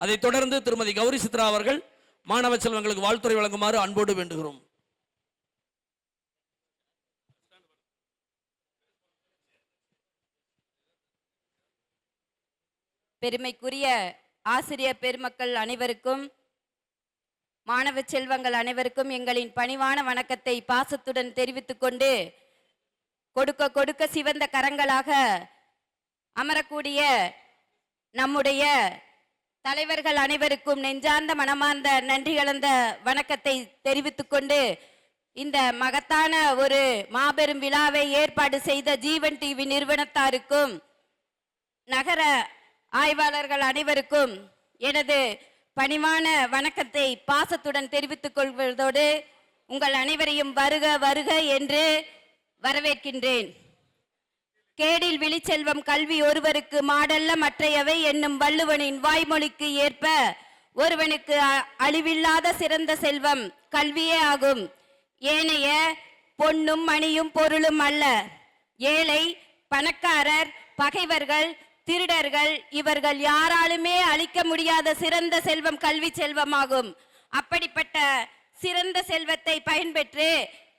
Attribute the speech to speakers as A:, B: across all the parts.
A: அதைத் தொடர்ந்து திருமதி கௌரி சித்ரா அவர்கள் மாணவ செல்வங்களுக்கு வாழ்த்துறை வழங்குமாறு அன்போடு வேண்டுகிறோம்.
B: பெருமைக்குரிய ஆசிரியர் பெருமக்கள் அனைவருக்கும், மாணவ செல்வங்கள் அனைவருக்கும் எங்களின் பணிவான வணக்கத்தை பாசத்துடன் தெரிவித்துக் கொண்டு, கொடுக்க கொடுக்க சிவந்த கரங்களாக அமரக்கூடிய நம்முடைய தலைவர்கள் அனைவருக்கும் நெஞ்சார்ந்த மனமார்ந்த நன்றி கலந்த வணக்கத்தை தெரிவித்துக் கொண்டு, இந்த மகத்தான ஒரு மாபெரும் விழாவை ஏற்பாடு செய்த ஜீவன் டிவி நிறுவனத்தாருக்கும் நகர ஆய்வாளர்கள் அனைவருக்கும் எனது பணிவான வணக்கத்தை பாசத்துடன் தெரிவித்துக் கொள்வதோடு உங்கள் அனைவரையும் வருக வருக என்று வரவேற்கின்றேன். கேடில் விழிச்செல்வம் கல்வி ஒருவருக்கு மாடல்ல மற்றையவை என்னும் வள்ளுவனின் வாய்மொழிக்கு ஏற்ப ஒருவனுக்கு அழிவில்லாத சிறந்த செல்வம் கல்வியே ஆகும். ஏனைய பொன்னும் மணியும் பொருளும் அல்ல. ஏழை, பணக்காரர், பகைவர்கள், திருடர்கள் இவர்கள் யாராலுமே அளிக்க முடியாத சிறந்த செல்வம் கல்வி செல்வமாகும். அப்படிப்பட்ட சிறந்த செல்வத்தை பயன்பெற்று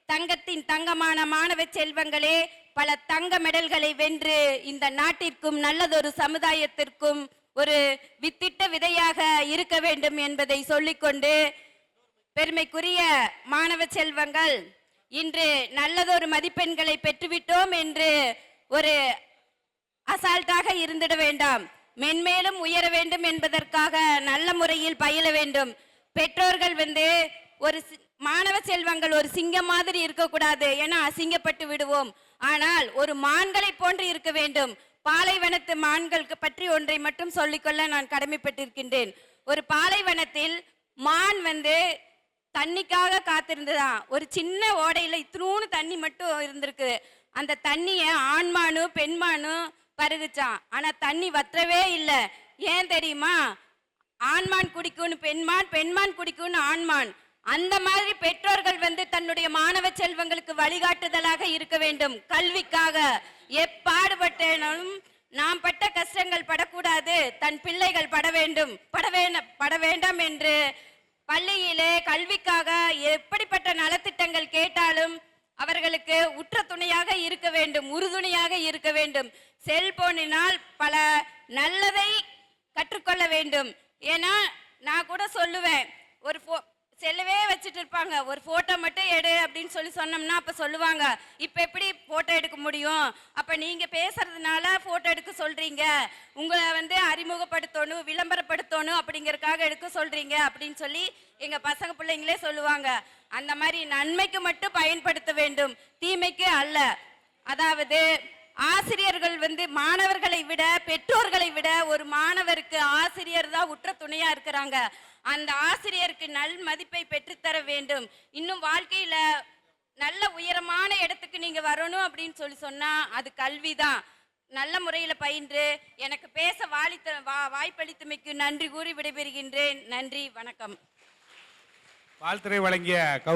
B: தங்கத்தின் தங்கமான மாணவ செல்வங்களே பல தங்க மெடல்களை வென்று இந்த நாட்டிற்கும் நல்லதொரு சமுதாயத்திற்கும் ஒரு வித்திட்ட விதையாக இருக்க வேண்டும் என்பதை சொல்லிக்கொண்டு, பெருமைக்குரிய மாணவ செல்வங்கள் இன்று நல்லதொரு மதிப்பெண்களை பெற்றுவிட்டோம் என்று ஒரு அசால்ட்டாக இருந்திட வேண்டாம். மென்மேலும் உயர வேண்டும் என்பதற்காக நல்ல முறையில் பயில வேண்டும். பெற்றோர்கள் ஒரு மாணவ செல்வங்கள் ஒரு சிங்கம் மாதிரி இருக்கக்கூடாது, ஏன்னா அசிங்கப்பட்டு விடுவோம். ஆனால் ஒரு மான்களை போன்று இருக்க வேண்டும். பாலைவனத்து மான்களுக்கு பற்றி ஒன்றை மட்டும் சொல்லிக்கொள்ள நான் கடமைப்பட்டிருக்கின்றேன். ஒரு பாலைவனத்தில் மான் தண்ணிக்காக காத்திருந்ததான். ஒரு சின்ன ஓடையில இத்தினூன்னு தண்ணி மட்டும் இருந்திருக்கு. அந்த தண்ணிய ஆண்மானு பெண்மானு பருகுச்சான். ஆனா தண்ணி வற்றவே இல்லை. ஏன் தெரியுமா? ஆண்மான் குடிக்கும்னு பெண்மான், பெண்மான் குடிக்கும்னு ஆண்மான். அந்த மாதிரி பெற்றோர்கள் தன்னுடைய மாணவ செல்வங்களுக்கு வழிகாட்டுதலாக இருக்க வேண்டும். கல்விக்காக எப்பாடுபட்டாலும் நாம் பட்ட கஷ்டங்கள் படக்கூடாது, தன் பிள்ளைகள் பட வேண்டாம் என்று பள்ளியிலே கல்விக்காக எப்படிப்பட்ட நலத்திட்டங்கள் கேட்டாலும் அவர்களுக்கு உற்ற துணையாக இருக்க வேண்டும், உறுதுணையாக இருக்க வேண்டும். செல்போனினால் பல நல்லதை கற்றுக்கொள்ள வேண்டும். ஏன்னா நான் கூட சொல்லுவேன், ஒரு செல்லவே வச்சுட்டு இருப்பாங்க, ஒரு போட்டோ மட்டும் எடு அப்படின்னு சொன்னோம்னா அப்ப சொல்லுவாங்க, இப்ப எப்படி போட்டோ எடுக்க முடியும், அப்ப நீங்க பேசுறதுனால போட்டோ எடுக்க சொல்றீங்க, உங்களை அறிமுகப்படுத்தணும் விளம்பரப்படுத்தணும் அப்படிங்கறதுக்காக எடுக்க சொல்றீங்க அப்படின்னு சொல்லி எங்க பசங்க பிள்ளைங்களே சொல்லுவாங்க. அந்த மாதிரி நன்மைக்கு மட்டும் பயன்படுத்த வேண்டும், தீமைக்கு அல்ல. அதாவது ஆசிரியர்கள் மாணவர்களை விட பெற்றோர்களை விட ஒரு மாணவருக்கு ஆசிரியர் தான் உற்ற துணையா இருக்கிறாங்க. அந்த ஆசிரியருக்கு நல் மதிப்பை பெற்றுத்தர வேண்டும். இன்னும் வாழ்க்கையில நல்ல உயரமான இடத்துக்கு நீங்க வரணும் அப்படின்னு சொன்னா அது கல்விதான். நல்ல முறையில பயின்று எனக்கு பேச வாய்ப்பளித்தமைக்கு நன்றி கூறி விடைபெறுகின்றேன். நன்றி, வணக்கம்.
C: வாழ்த்துறை வழங்கிய